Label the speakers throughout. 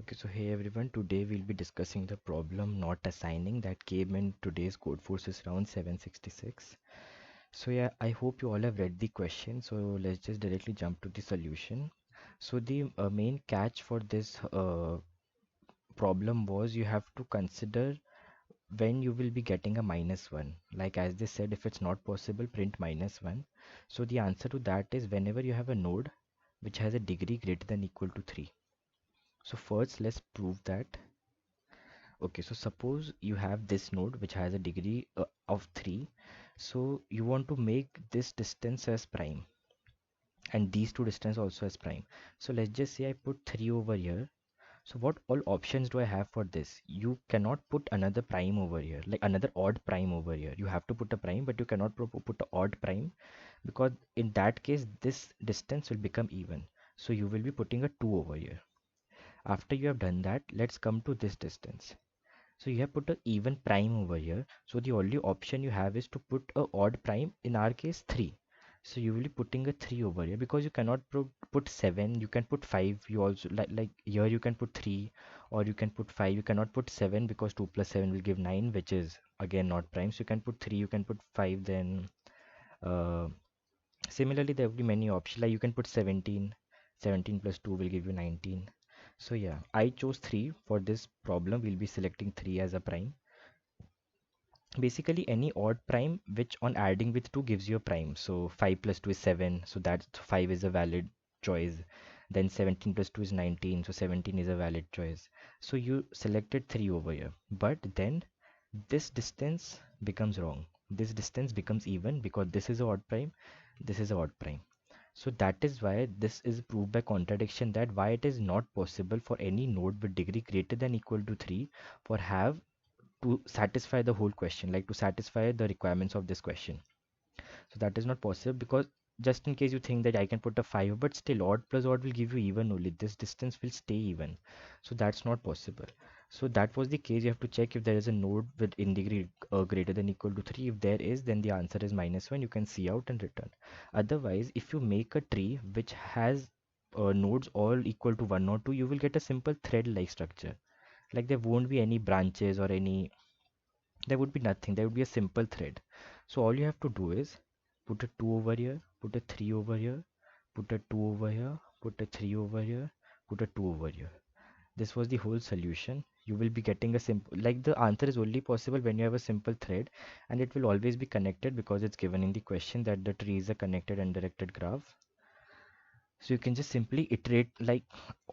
Speaker 1: Okay, so hey everyone, today we'll be discussing the problem not assigning that came in today's Code Forces round 766. So yeah, I hope you all have read the question, so let's just directly jump to the solution. So the main catch for this problem was you have to consider when you will be getting a minus 1. Like as they said, if it's not possible, print minus 1. So the answer to that is whenever you have a node which has a degree greater than equal to 3. So first let's prove that. Okay, so suppose you have this node which has a degree of 3. So you want to make this distance as prime and these two distance also as prime. So let's just say I put 3 over here. So what all options do I have for this? You cannot put another prime over here, like another odd prime over here. You have to put a prime, but you cannot put an odd prime because in that case, this distance will become even. So you will be putting a 2 over here. After you have done that, let's come to this distance. So you have put an even prime over here. So the only option you have is to put a odd prime, in our case 3. So you will be putting a 3 over here because you cannot put 7, you can put 5, you also like here you can put 3 or you can put 5, you cannot put 7 because 2 plus 7 will give 9, which is again not prime. So you can put 3, you can put 5, then uh, similarly there will be many options like you can put 17, 17 plus 2 will give you 19. So yeah, I chose 3 for this problem. We'll be selecting 3 as a prime. Basically any odd prime which on adding with 2 gives you a prime. So 5 plus 2 is 7, so that 5 is a valid choice. Then 17 plus 2 is 19, so 17 is a valid choice. So you selected 3 over here, but then this distance becomes wrong. This distance becomes even because this is a odd prime, this is a odd prime. So that is why this is proved by contradiction, that why it is not possible for any node with degree greater than equal to 3 for have to satisfy the whole question, like to satisfy the requirements of this question. So that is not possible because just in case you think that I can put a 5, but still odd plus odd will give you even only. This distance will stay even. So that's not possible. So that was the case. You have to check if there is a node with in degree greater than equal to 3. If there is, then the answer is minus 1. You can see out and return. Otherwise, if you make a tree which has nodes all equal to 1 or 2, you will get a simple thread like structure. Like there won't be any branches or any, there would be nothing, there would be a simple thread. So all you have to do is put a 2 over here, put a 3 over here, put a 2 over here, put a 3 over here, put a 2 over here. This was the whole solution. You will be getting a simple, like the answer is only possible when you have a simple thread, and it will always be connected because it's given in the question that the tree is a connected and directed graph. So you can just simply iterate, like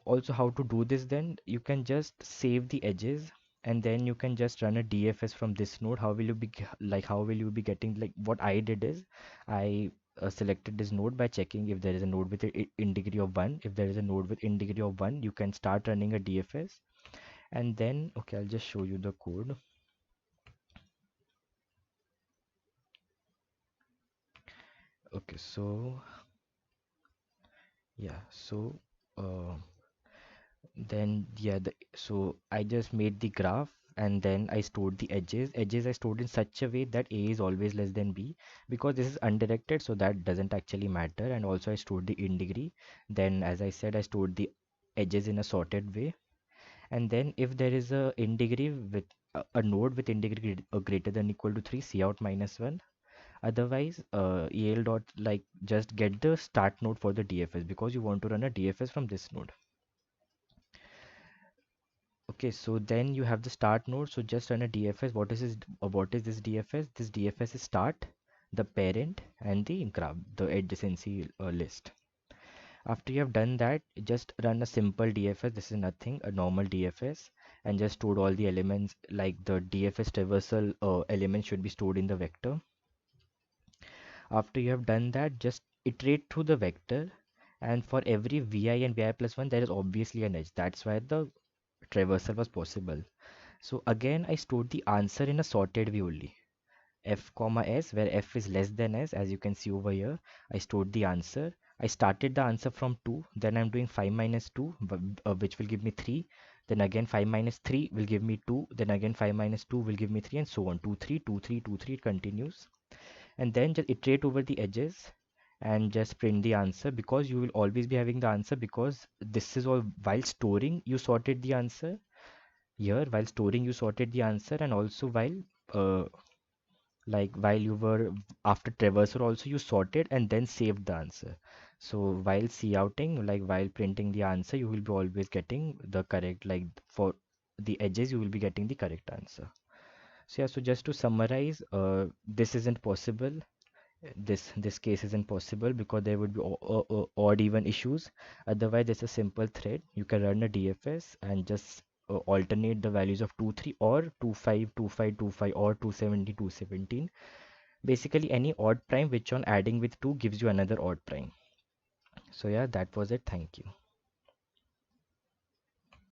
Speaker 1: also how to do this, then you can just save the edges and then you can just run a DFS from this node. How will you be like how will you be getting, like what I did is I selected this node by checking if there is a node with in degree of 1. If there is a node with in degree of 1, you can start running a DFS. And then okay, I'll just show you the code. Okay, so yeah, so uh, then yeah, so I just made the graph and then I stored the edges I stored in such a way that a is always less than b, because this is undirected, so that doesn't actually matter. And also I stored the in degree. Then as I said, I stored the edges in a sorted way. And then if there is a in degree with a node with in degree greater than equal to 3, see out minus 1. Otherwise el dot, like just get the start node for the DFS because you want to run a DFS from this node. Okay, so then you have the start node. So just run a DFS. What is this DFS? This DFS is start, the parent, and the graph, the adjacency list. After you have done that, just run a simple DFS. This is nothing, a normal DFS, and just store all the elements. Like the DFS traversal element should be stored in the vector. After you have done that, just iterate through the vector, and for every vi and vi plus 1, there is obviously an edge. That's why the traversal was possible. So again, I stored the answer in a sorted way only. F comma S, where F is less than S, as you can see over here. I stored the answer. I started the answer from 2. Then I'm doing 5 minus 2, which will give me 3. Then again 5 minus 3 will give me 2. Then again 5 minus 2 will give me 3, and so on. 2, 3, 2, 3, 2, 3, it continues. And then just iterate over the edges. and just print the answer, because you will always be having the answer, because this is all while storing you sorted the answer here, while storing you sorted the answer, and also while uh, like while you were after traversal also you sorted and then saved the answer. So while outing, like while printing the answer, you will be always getting the correct, like for the edges you will be getting the correct answer. So yeah, so just to summarize, this isn't possible. This case isn't possible because there would be odd even issues. Otherwise, it's a simple thread. You can run a DFS and just alternate the values of 2 3 or 2 5 2 5 2 5 or 270 217. Basically, any odd prime which on adding with 2 gives you another odd prime. So yeah, that was it. Thank you.